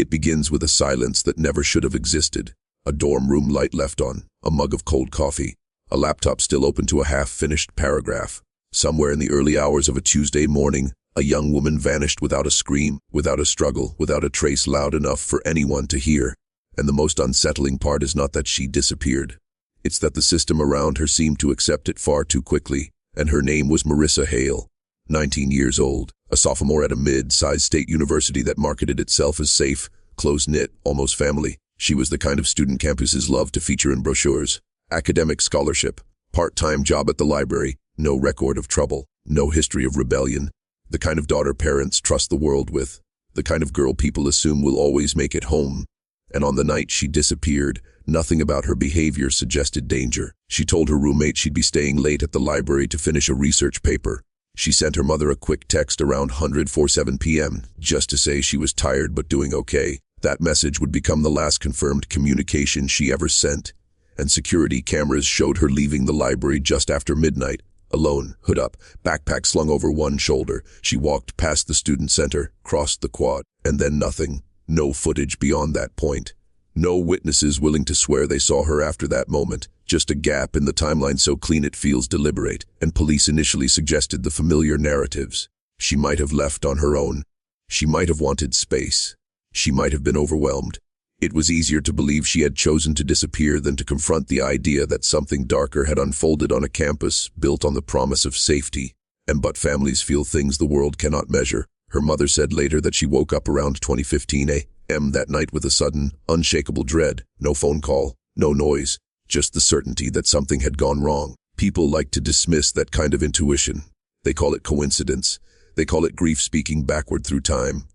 It begins with a silence that never should have existed. A dorm room light left on, a mug of cold coffee, a laptop still open to a half-finished paragraph. Somewhere in the early hours of a Tuesday morning, a young woman vanished without a scream, without a struggle, without a trace loud enough for anyone to hear. And the most unsettling part is not that she disappeared. It's that the system around her seemed to accept it far too quickly, and her name was Marissa Hale, 19 years old, a sophomore at a mid-sized state university that marketed itself as safe, close-knit, almost family. She was the kind of student campuses love to feature in brochures. Academic scholarship, part-time job at the library, no record of trouble, no history of rebellion. The kind of daughter parents trust the world with, the kind of girl people assume will always make it home. And on the night she disappeared, nothing about her behavior suggested danger. She told her roommate she'd be staying late at the library to finish a research paper. She sent her mother a quick text around 1:07 p.m. just to say she was tired but doing okay. That message would become the last confirmed communication she ever sent, and security cameras showed her leaving the library just after midnight. Alone, hood up, backpack slung over one shoulder, she walked past the student center, crossed the quad, and then nothing. No footage beyond that point. No witnesses willing to swear they saw her after that moment. Just a gap in the timeline so clean it feels deliberate, and police initially suggested the familiar narratives. She might have left on her own. She might have wanted space. She might have been overwhelmed. It was easier to believe she had chosen to disappear than to confront the idea that something darker had unfolded on a campus built on the promise of safety. But families feel things the world cannot measure. Her mother said later that she woke up around 20:15 a.m. that night with a sudden, unshakable dread. No phone call, no noise, just the certainty that something had gone wrong. People like to dismiss that kind of intuition. They call it coincidence. They call it grief speaking backward through time.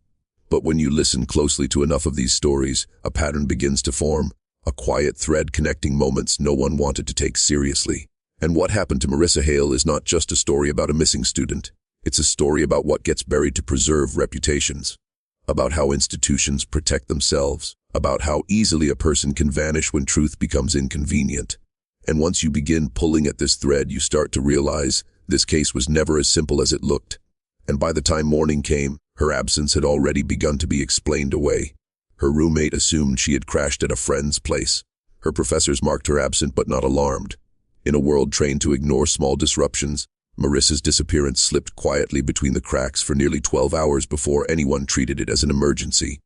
But when you listen closely to enough of these stories, a pattern begins to form, a quiet thread connecting moments no one wanted to take seriously. And what happened to Marissa Hale is not just a story about a missing student. It's a story about what gets buried to preserve reputations, about how institutions protect themselves, about how easily a person can vanish when truth becomes inconvenient. And once you begin pulling at this thread, you start to realize this case was never as simple as it looked. And by the time morning came, her absence had already begun to be explained away. Her roommate assumed she had crashed at a friend's place. Her professors marked her absent but not alarmed. In a world trained to ignore small disruptions, Marissa's disappearance slipped quietly between the cracks for nearly 12 hours before anyone treated it as an emergency.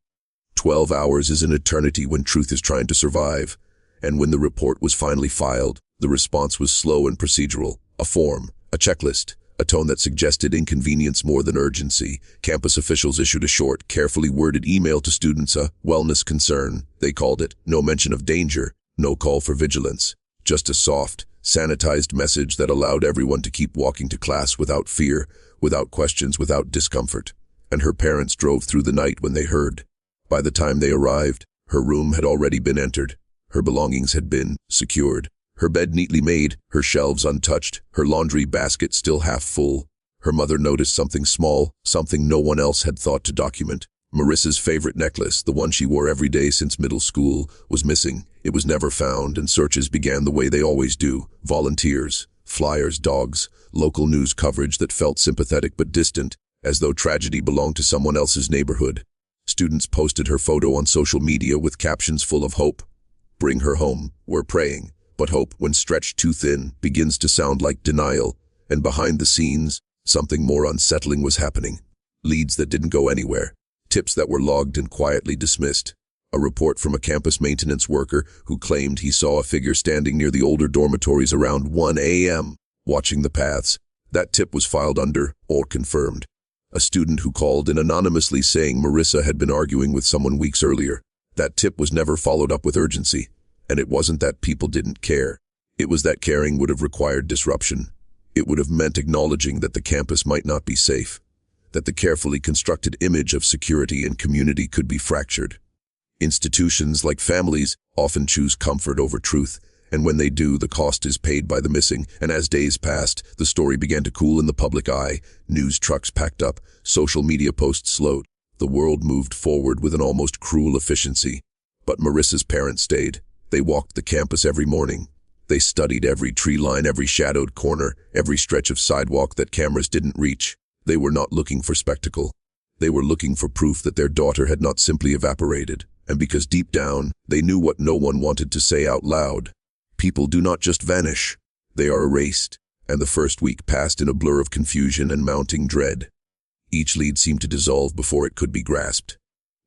12 hours is an eternity when truth is trying to survive, and when the report was finally filed, the response was slow and procedural. A form, a checklist, a tone that suggested inconvenience more than urgency. Campus officials issued a short, carefully worded email to students, a wellness concern, they called it. No mention of danger, no call for vigilance. Just a soft, sanitized message that allowed everyone to keep walking to class without fear, without questions, without discomfort. And her parents drove through the night when they heard. By the time they arrived, her room had already been entered. Her belongings had been secured. Her bed neatly made, her shelves untouched, her laundry basket still half full. Her mother noticed something small, something no one else had thought to document. Marissa's favorite necklace, the one she wore every day since middle school, was missing. It was never found, and searches began the way they always do. Volunteers, flyers, dogs, local news coverage that felt sympathetic but distant, as though tragedy belonged to someone else's neighborhood. Students posted her photo on social media with captions full of hope. Bring her home, we're praying. But hope, when stretched too thin, begins to sound like denial, and behind the scenes, something more unsettling was happening. Leads that didn't go anywhere, tips that were logged and quietly dismissed. A report from a campus maintenance worker who claimed he saw a figure standing near the older dormitories around 1 a.m., watching the paths. That tip was filed under, or confirmed. A student who called in anonymously saying Marissa had been arguing with someone weeks earlier. That tip was never followed up with urgency. And it wasn't that people didn't care. It was that caring would have required disruption. It would have meant acknowledging that the campus might not be safe, that the carefully constructed image of security and community could be fractured. Institutions, like families, often choose comfort over truth, and when they do, the cost is paid by the missing. And as days passed, the story began to cool in the public eye. News trucks packed up, social media posts slowed. The world moved forward with an almost cruel efficiency. But Marissa's parents stayed. They walked the campus every morning. They studied every tree line, every shadowed corner, every stretch of sidewalk that cameras didn't reach. They were not looking for spectacle. They were looking for proof that their daughter had not simply evaporated, and because deep down, they knew what no one wanted to say out loud. People do not just vanish. They are erased, and the first week passed in a blur of confusion and mounting dread. Each lead seemed to dissolve before it could be grasped.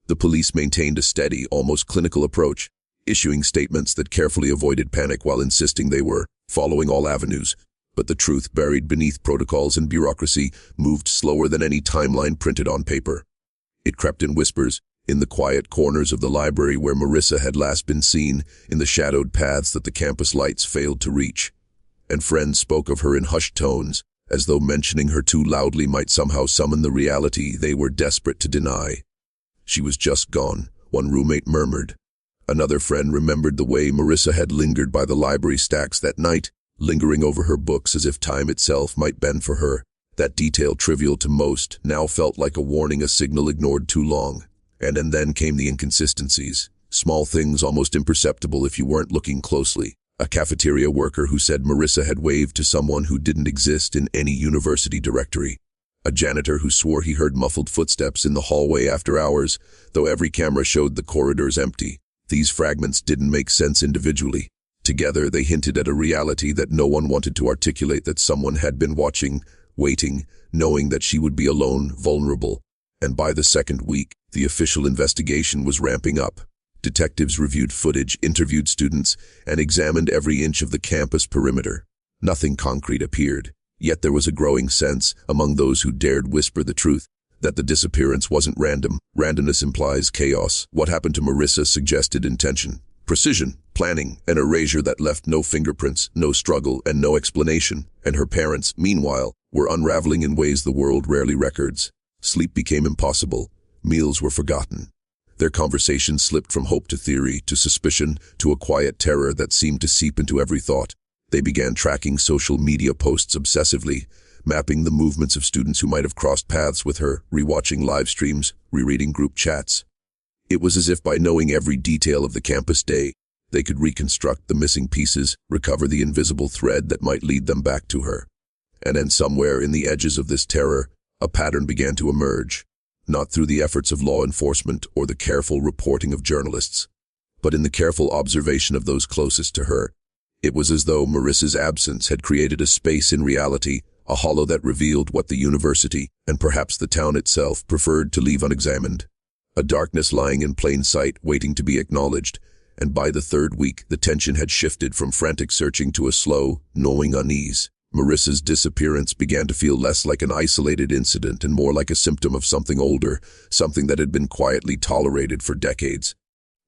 The police maintained a steady, almost clinical approach, issuing statements that carefully avoided panic while insisting they were following all avenues. But the truth, buried beneath protocols and bureaucracy, moved slower than any timeline printed on paper. It crept in whispers, in the quiet corners of the library where Marissa had last been seen, in the shadowed paths that the campus lights failed to reach. And friends spoke of her in hushed tones, as though mentioning her too loudly might somehow summon the reality they were desperate to deny. She was just gone, one roommate murmured. Another friend remembered the way Marissa had lingered by the library stacks that night, lingering over her books as if time itself might bend for her. That detail, trivial to most, now felt like a warning, a signal ignored too long. And then came the inconsistencies. Small things almost imperceptible if you weren't looking closely. A cafeteria worker who said Marissa had waved to someone who didn't exist in any university directory. A janitor who swore he heard muffled footsteps in the hallway after hours, though every camera showed the corridors empty. These fragments didn't make sense individually. Together, they hinted at a reality that no one wanted to articulate, that someone had been watching, waiting, knowing that she would be alone, vulnerable. And by the second week, the official investigation was ramping up. Detectives reviewed footage, interviewed students, and examined every inch of the campus perimeter. Nothing concrete appeared, yet there was a growing sense, among those who dared whisper the truth, that the disappearance wasn't random. Randomness implies chaos. What happened to Marissa suggested intention, precision, planning, an erasure that left no fingerprints, no struggle, and no explanation. And her parents, meanwhile, were unraveling in ways the world rarely records. Sleep became impossible. Meals were forgotten. Their conversations slipped from hope to theory, to suspicion, to a quiet terror that seemed to seep into every thought. They began tracking social media posts obsessively, mapping the movements of students who might have crossed paths with her, rewatching live streams, rereading group chats. It was as if by knowing every detail of the campus day, they could reconstruct the missing pieces, recover the invisible thread that might lead them back to her. And then somewhere in the edges of this terror, a pattern began to emerge. Not through the efforts of law enforcement or the careful reporting of journalists, but in the careful observation of those closest to her. It was as though Marissa's absence had created a space in reality, a hollow that revealed what the university, and perhaps the town itself, preferred to leave unexamined. A darkness lying in plain sight, waiting to be acknowledged, and by the third week, the tension had shifted from frantic searching to a slow, gnawing unease. Marissa's disappearance began to feel less like an isolated incident and more like a symptom of something older, something that had been quietly tolerated for decades.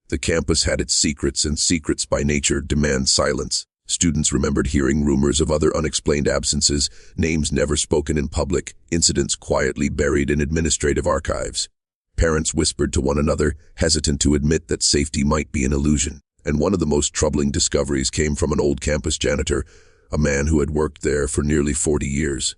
The campus had its secrets, and secrets by nature demand silence. Students remembered hearing rumors of other unexplained absences, names never spoken in public, incidents quietly buried in administrative archives. Parents whispered to one another, hesitant to admit that safety might be an illusion. And one of the most troubling discoveries came from an old campus janitor, a man who had worked there for nearly 40 years.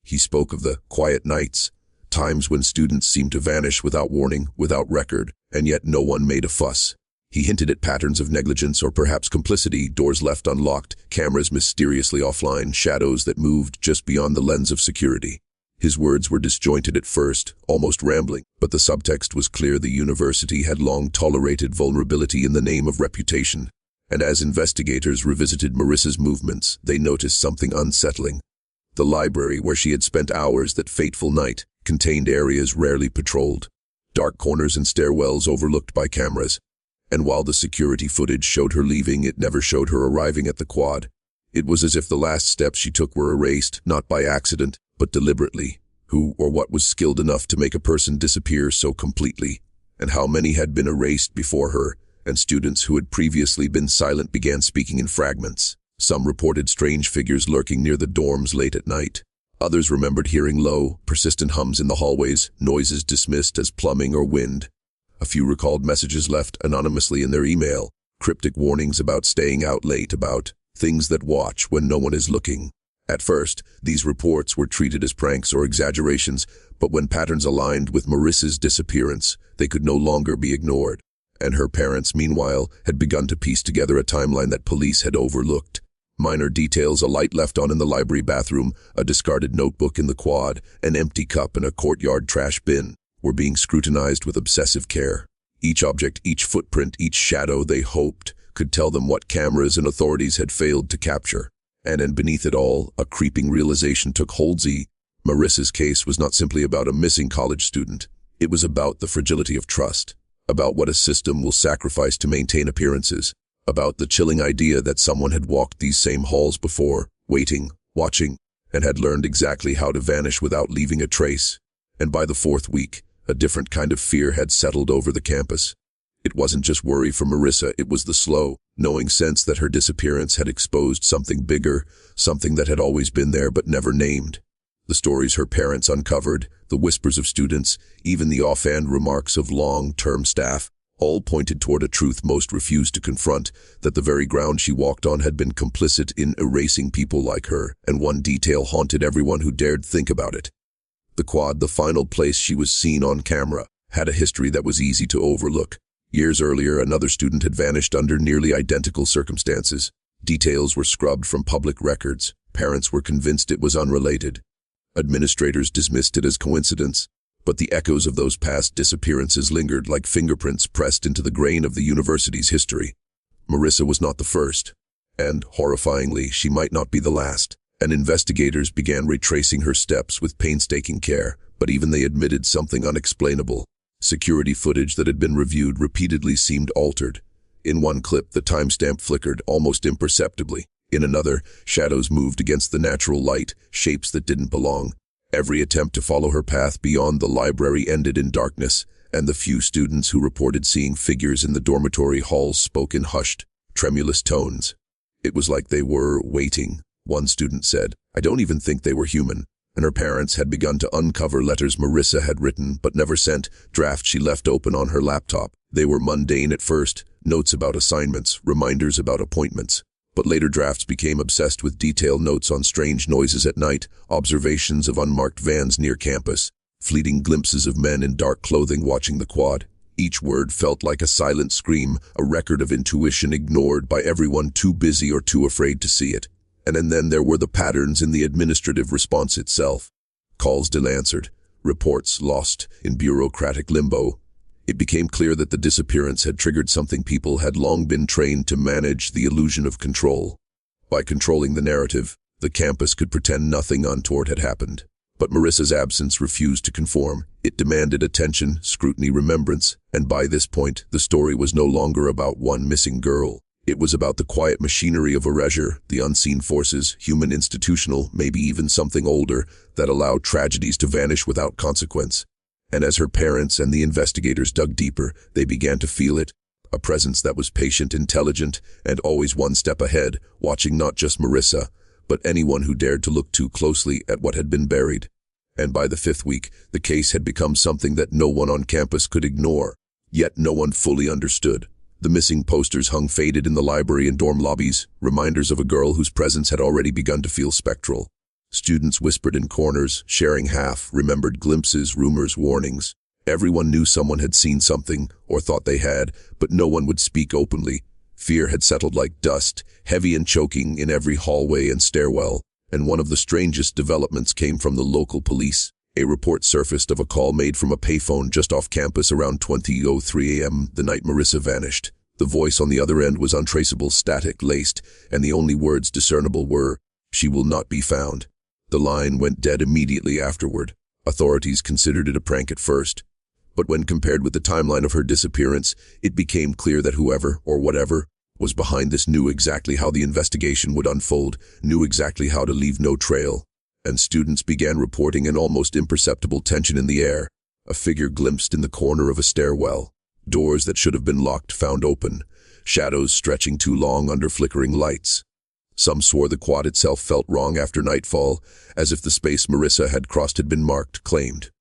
He spoke of the quiet nights, times when students seemed to vanish without warning, without record, and yet no one made a fuss. He hinted at patterns of negligence or perhaps complicity, doors left unlocked, cameras mysteriously offline, shadows that moved just beyond the lens of security. His words were disjointed at first, almost rambling, but the subtext was clear. The university had long tolerated vulnerability in the name of reputation. And as investigators revisited Marissa's movements, they noticed something unsettling. The library, where she had spent hours that fateful night, contained areas rarely patrolled, dark corners and stairwells overlooked by cameras. And while the security footage showed her leaving, it never showed her arriving at the quad. It was as if the last steps she took were erased, not by accident, but deliberately. Who or what was skilled enough to make a person disappear so completely? And how many had been erased before her? And students who had previously been silent began speaking in fragments. Some reported strange figures lurking near the dorms late at night. Others remembered hearing low, persistent hums in the hallways, noises dismissed as plumbing or wind. A few recalled messages left anonymously in their email, cryptic warnings about staying out late, about things that watch when no one is looking. At first, these reports were treated as pranks or exaggerations, but when patterns aligned with Marissa's disappearance, they could no longer be ignored. And her parents, meanwhile, had begun to piece together a timeline that police had overlooked. Minor details: a light left on in the library bathroom, a discarded notebook in the quad, an empty cup in a courtyard trash bin. were being scrutinized with obsessive care. Each object, each footprint, each shadow, they hoped, could tell them what cameras and authorities had failed to capture. And beneath it all, a creeping realization took hold. Marissa's case was not simply about a missing college student. It was about the fragility of trust, about what a system will sacrifice to maintain appearances, about the chilling idea that someone had walked these same halls before, waiting, watching, and had learned exactly how to vanish without leaving a trace. And by the fourth week, a different kind of fear had settled over the campus. It wasn't just worry for Marissa, it was the slow, knowing sense that her disappearance had exposed something bigger, something that had always been there but never named. The stories her parents uncovered, the whispers of students, even the offhand remarks of long-term staff, all pointed toward a truth most refused to confront, that the very ground she walked on had been complicit in erasing people like her, and one detail haunted everyone who dared think about it. The quad, the final place she was seen on camera, had a history that was easy to overlook. Years earlier, another student had vanished under nearly identical circumstances. Details were scrubbed from public records. Parents were convinced it was unrelated. Administrators dismissed it as coincidence, but the echoes of those past disappearances lingered like fingerprints pressed into the grain of the university's history. Marissa was not the first, and, horrifyingly, she might not be the last. And investigators began retracing her steps with painstaking care, but even they admitted something unexplainable. Security footage that had been reviewed repeatedly seemed altered. In one clip, the timestamp flickered almost imperceptibly. In another, shadows moved against the natural light, shapes that didn't belong. Every attempt to follow her path beyond the library ended in darkness, and the few students who reported seeing figures in the dormitory halls spoke in hushed, tremulous tones. It was like they were waiting. One student said, "I don't even think they were human." And her parents had begun to uncover letters Marissa had written but never sent, drafts she left open on her laptop. They were mundane at first, notes about assignments, reminders about appointments. But later drafts became obsessed with detailed notes on strange noises at night, observations of unmarked vans near campus, fleeting glimpses of men in dark clothing watching the quad. Each word felt like a silent scream, a record of intuition ignored by everyone too busy or too afraid to see it. And then there were the patterns in the administrative response itself. Calls unanswered, reports lost in bureaucratic limbo. It became clear that the disappearance had triggered something people had long been trained to manage: the illusion of control. By controlling the narrative, the campus could pretend nothing untoward had happened. But Marissa's absence refused to conform. It demanded attention, scrutiny, remembrance, and by this point, the story was no longer about one missing girl. It was about the quiet machinery of erasure, the unseen forces, human, institutional, maybe even something older, that allowed tragedies to vanish without consequence. And as her parents and the investigators dug deeper, they began to feel it, a presence that was patient, intelligent, and always one step ahead, watching not just Marissa, but anyone who dared to look too closely at what had been buried. And by the fifth week, the case had become something that no one on campus could ignore, yet no one fully understood. The missing posters hung faded in the library and dorm lobbies, reminders of a girl whose presence had already begun to feel spectral. Students whispered in corners, sharing half-remembered glimpses, rumors, warnings. Everyone knew someone had seen something, or thought they had, but no one would speak openly. Fear had settled like dust, heavy and choking in every hallway and stairwell, and one of the strangest developments came from the local police. A report surfaced of a call made from a payphone just off campus around 20:03 a.m. the night Marissa vanished. The voice on the other end was untraceable, static, laced, and the only words discernible were, "She will not be found." The line went dead immediately afterward. Authorities considered it a prank at first, but when compared with the timeline of her disappearance, it became clear that whoever, or whatever, was behind this knew exactly how the investigation would unfold, knew exactly how to leave no trail. And students began reporting an almost imperceptible tension in the air. A figure glimpsed in the corner of a stairwell. Doors that should have been locked found open. Shadows stretching too long under flickering lights. Some swore the quad itself felt wrong after nightfall, as if the space Marissa had crossed had been marked, claimed.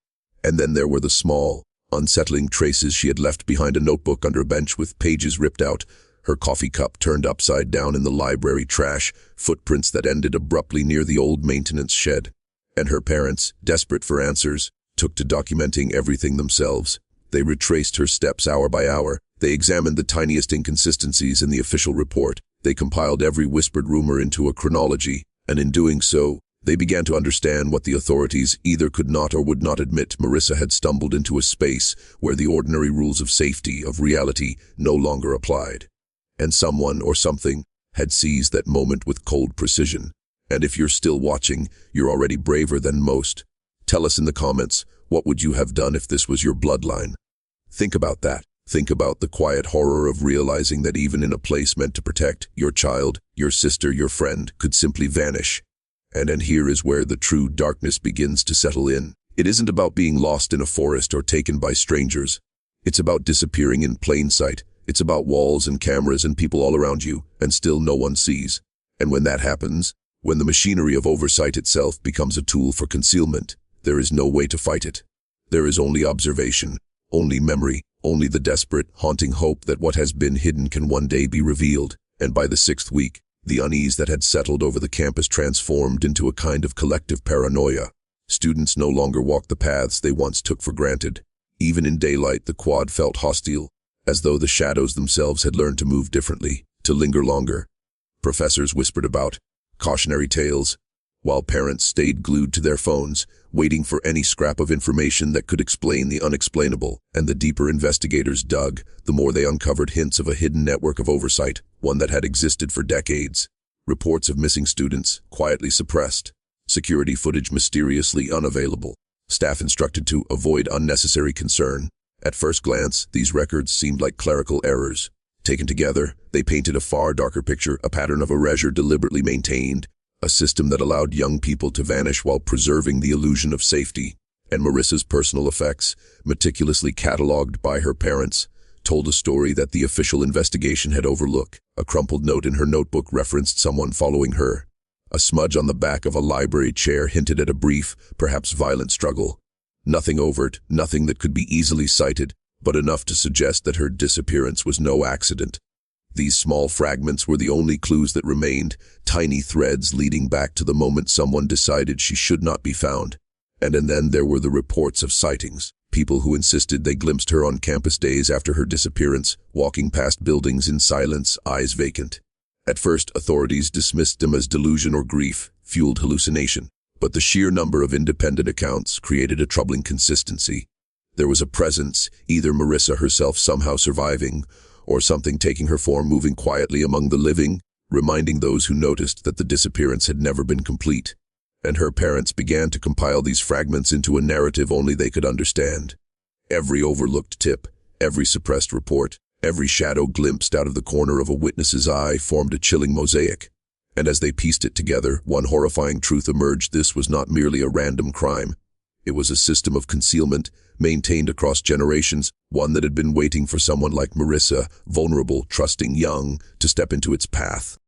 And then there were the small, unsettling traces she had left behind: a notebook under a bench with pages ripped out, her coffee cup turned upside down in the library trash, footprints that ended abruptly near the old maintenance shed. And her parents, desperate for answers, took to documenting everything themselves. They retraced her steps hour by hour. They examined the tiniest inconsistencies in the official report. They compiled every whispered rumor into a chronology, and in doing so, They began to understand what the authorities either could not or would not admit. Marissa had stumbled into a space where the ordinary rules of safety, of reality, no longer applied. And someone or something had seized that moment with cold precision. And if you're still watching, you're already braver than most. Tell us in the comments, what would you have done if this was your bloodline? Think about that. Think about the quiet horror of realizing that even in a place meant to protect, your child, your sister, your friend could simply vanish. And here is where the true darkness begins to settle in. It isn't about being lost in a forest or taken by strangers. It's about disappearing in plain sight. It's about walls and cameras and people all around you, and still no one sees. And when that happens, when the machinery of oversight itself becomes a tool for concealment, there is no way to fight it. There is only observation, only memory, only the desperate, haunting hope that what has been hidden can one day be revealed. And by the 6th week, the unease that had settled over the campus transformed into a kind of collective paranoia. Students no longer walked the paths they once took for granted. Even in daylight, the quad felt hostile, as though the shadows themselves had learned to move differently, to linger longer. Professors whispered about cautionary tales, while parents stayed glued to their phones, waiting for any scrap of information that could explain the unexplainable. And the deeper investigators dug, the more they uncovered hints of a hidden network of oversight, one that had existed for decades. Reports of missing students, quietly suppressed. Security footage mysteriously unavailable. Staff instructed to avoid unnecessary concern. At first glance, these records seemed like clerical errors. Taken together, they painted a far darker picture, a pattern of erasure deliberately maintained, a system that allowed young people to vanish while preserving the illusion of safety. And Marissa's personal effects, meticulously catalogued by her parents, told a story that the official investigation had overlooked. A crumpled note in her notebook referenced someone following her. A smudge on the back of a library chair hinted at a brief, perhaps violent struggle. Nothing overt, nothing that could be easily cited, but enough to suggest that her disappearance was no accident. These small fragments were the only clues that remained, tiny threads leading back to the moment someone decided she should not be found. And then there were the reports of sightings. People who insisted they glimpsed her on campus days after her disappearance, walking past buildings in silence, eyes vacant. At first, authorities dismissed them as delusion or grief, fueled hallucination. But the sheer number of independent accounts created a troubling consistency. There was a presence, either Marissa herself somehow surviving, or something taking her form, moving quietly among the living, reminding those who noticed that the disappearance had never been complete. And her parents began to compile these fragments into a narrative only they could understand. Every overlooked tip, every suppressed report, every shadow glimpsed out of the corner of a witness's eye formed a chilling mosaic. And as they pieced it together, one horrifying truth emerged: this was not merely a random crime. It was a system of concealment, maintained across generations, one that had been waiting for someone like Marissa, vulnerable, trusting, young, to step into its path.